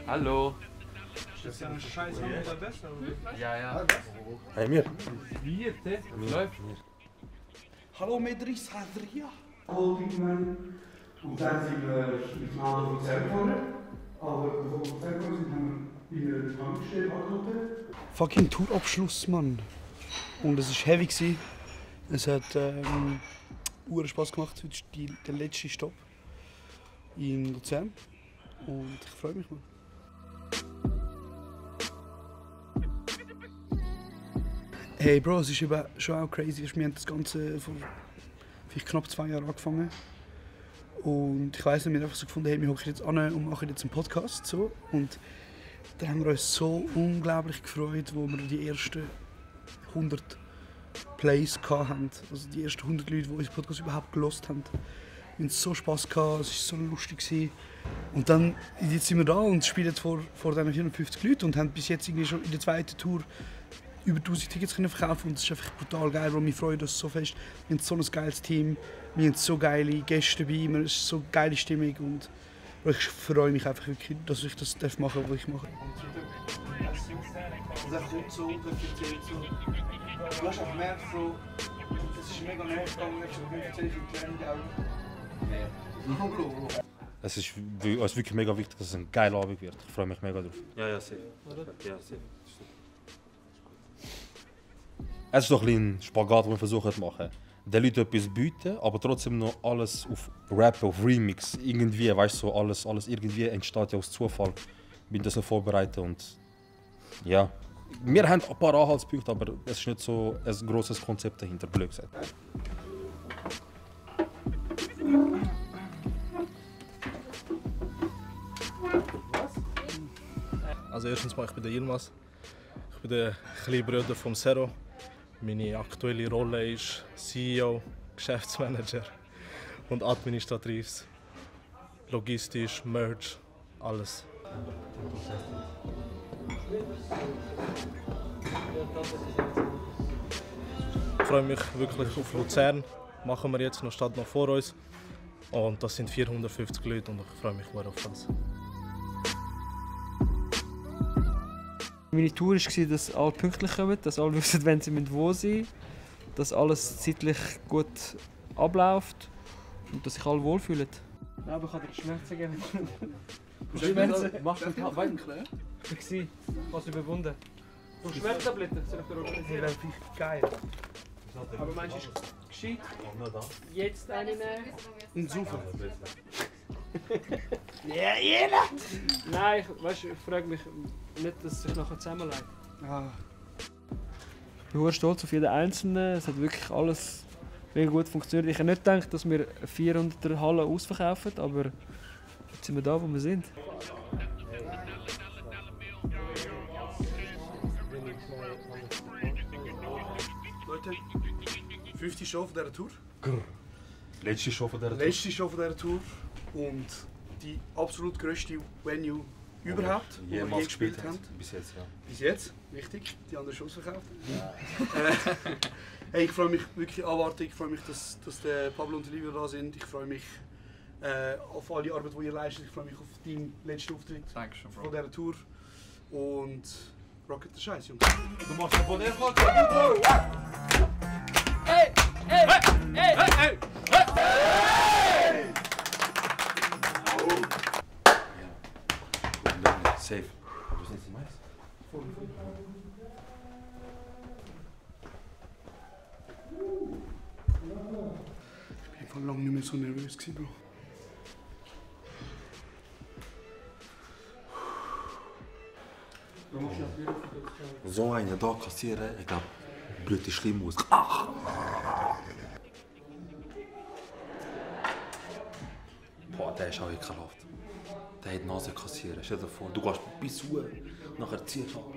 Hallo. Das ist ja ein Scheiß, haben wir da besser, oder? Ja. Hey, mir. Wie jetzt? Läuft? Hallo Medris Hadria. Hallo Pigman. Und dann sind wir miteinander von Zell gefahren. Aber bevor wir von Zell gefahren sind, haben wir in einer Tankstelle angehalten. Fucking Tourabschluss, Mann. Und es war heavy gewesen. Es hat Spaß gemacht. Heute ist der letzte Stopp in Luzern. Und ich freue mich, Mann. Hey Bro, es ist eben schon auch crazy. Wir haben das Ganze vor vielleicht knapp 2 Jahren angefangen. Und ich weiss nicht, wir haben einfach so gefunden, hey, wir hocken jetzt an und machen jetzt einen Podcast. So. Und dann haben wir uns so unglaublich gefreut, wo wir die ersten 100 Plays hatten. Also die ersten 100 Leute, die unseren Podcast überhaupt gehört haben. Wir hatten so Spass gehabt, es war so lustig. Und dann, jetzt sind wir da und spielen vor diesen 450 Leuten und haben bis jetzt irgendwie schon in der zweiten Tour über 1000 Tickets verkaufen und das ist einfach brutal geil, weil wir freuen uns so fest. Wir haben so ein geiles Team, wir haben so geile Gäste dabei, es ist so eine geile Stimmung und ich freue mich einfach wirklich, dass ich das machen darf, was ich mache. Und dann kommt so, dann erzählt so. Du hast auch gemerkt, so, es ist mega nervig gegangen, ich habe die Training auch. Es ist uns wirklich mega wichtig, dass es ein geiler Abend wird. Ich freue mich mega drauf. Ja, sehr. Ja, sehr. Es ist doch ein Spagat, den wir versuchen zu machen. Den Leuten etwas bieten, aber trotzdem noch alles auf Rap, auf Remix. Irgendwie, weißt du, so alles irgendwie entsteht ja aus Zufall. Ich bin das so vorbereitet und ja. Wir haben ein paar Anhaltspunkte, aber es ist nicht so ein grosses Konzept dahinter, blöd gesagt. Also erstens mal, ich bin der Yilmaz. Ich bin der kleine Bruder vom Zero. Meine aktuelle Rolle ist CEO, Geschäftsmanager und administrativ, logistisch, Merch, alles. Ich freue mich wirklich auf Luzern. Machen wir jetzt noch Stadt noch vor uns. Und das sind 450 Leute und ich freue mich sehr auf das. Meine Tour war, dass alle pünktlich kommen, dass alle wissen, wenn sie wo sind, dass alles zeitlich gut abläuft und dass sich alle wohlfühlen. Ja, aber ich kann dir Schmerzen geben. Schmerzen? Machst du das weiter? Ich war fast überwunden. Und Schmerztabletten soll ich dir organisieren? Das wäre geil. Aber meinst du, ist es gescheit? Jetzt eine nehmen? Und saufen. Ja, jeder! Nein, ich frage mich nicht, dass es sich nachher zusammenlegt. Ah. Ich bin sehr stolz auf jeden Einzelnen. Es hat wirklich alles mega gut funktioniert. Ich hätte nicht gedacht, dass wir 400er Halle ausverkaufen, aber jetzt sind wir da, wo wir sind. Leute, 5. Show von dieser Tour. Letzte Show von dieser Letzte Show von dieser Tour und die absolut grösste Venue überhaupt, die wir je gespielt haben. Bis jetzt, ja. Bis jetzt, richtig. Die anderen Shows verkauft. Ja. Hey, ich freue mich wirklich anwarten. Ich freue mich, dass der Pablo und Livio da sind. Ich freue mich auf alle Arbeit, die ihr leistet. Ich freue mich auf deinen letzten Auftritt von dieser Tour. Und rocket den Scheiß, Jungs. Du machst einen Erfolg. Hey! Hey! Hey! Hey! Hey! Safe. Du bist nicht Mais? Ich bin lange nicht mehr so nervös gewesen, Bro. So einen da kassieren, ich glaube, blöd ist schlimm aus. Boah, der ist auch ekelhaft. Der hat die Nase kassieren. Stell dir vor, du gehst bis Uhr, nachher ziehst du ab.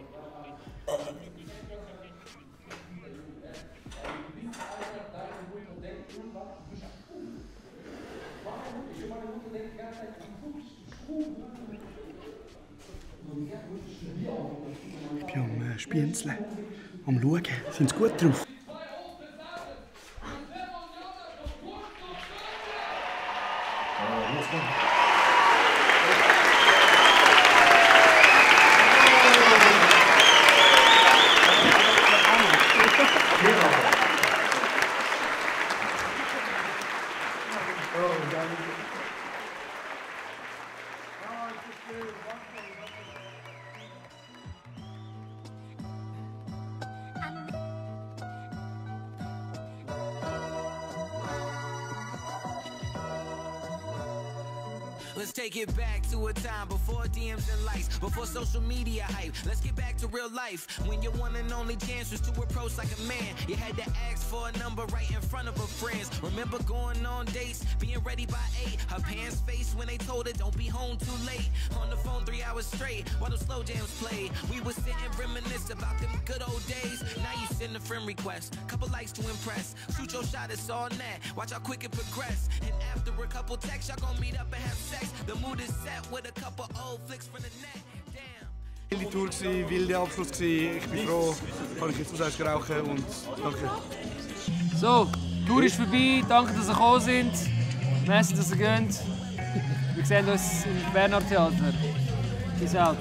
Ich bin am Spienzeln, am Schauen. Sind sie gut drauf? Let's take it back to a time before DMs and likes, before social media hype. Let's get back to real life, when your one and only chance was to approach like a man. You had to ask for a number right in front of her friends. Remember going on dates, being ready by 8. Her parents' face when they told her don't be home too late. On the phone 3 hours straight while the slow jams played. We would sit and reminisce about them good old days. Now you send a friend request, couple likes to impress. Shoot your shot, it's all net. Watch how quick it progress. And after a couple texts, y'all gon' meet up and have sex. The mood is set with a couple old flicks from the net. Damn. Wilde Tour gsi, wilde Abschluss gsi. Ich bin froh, kann ich jetzt auswärts rauchen und danke. So, die Tour ist vorbei. Danke, dass ihr gekommen sind. Merci, dass ihr geht. Wir sehen uns im Bernhard Theater. Peace out.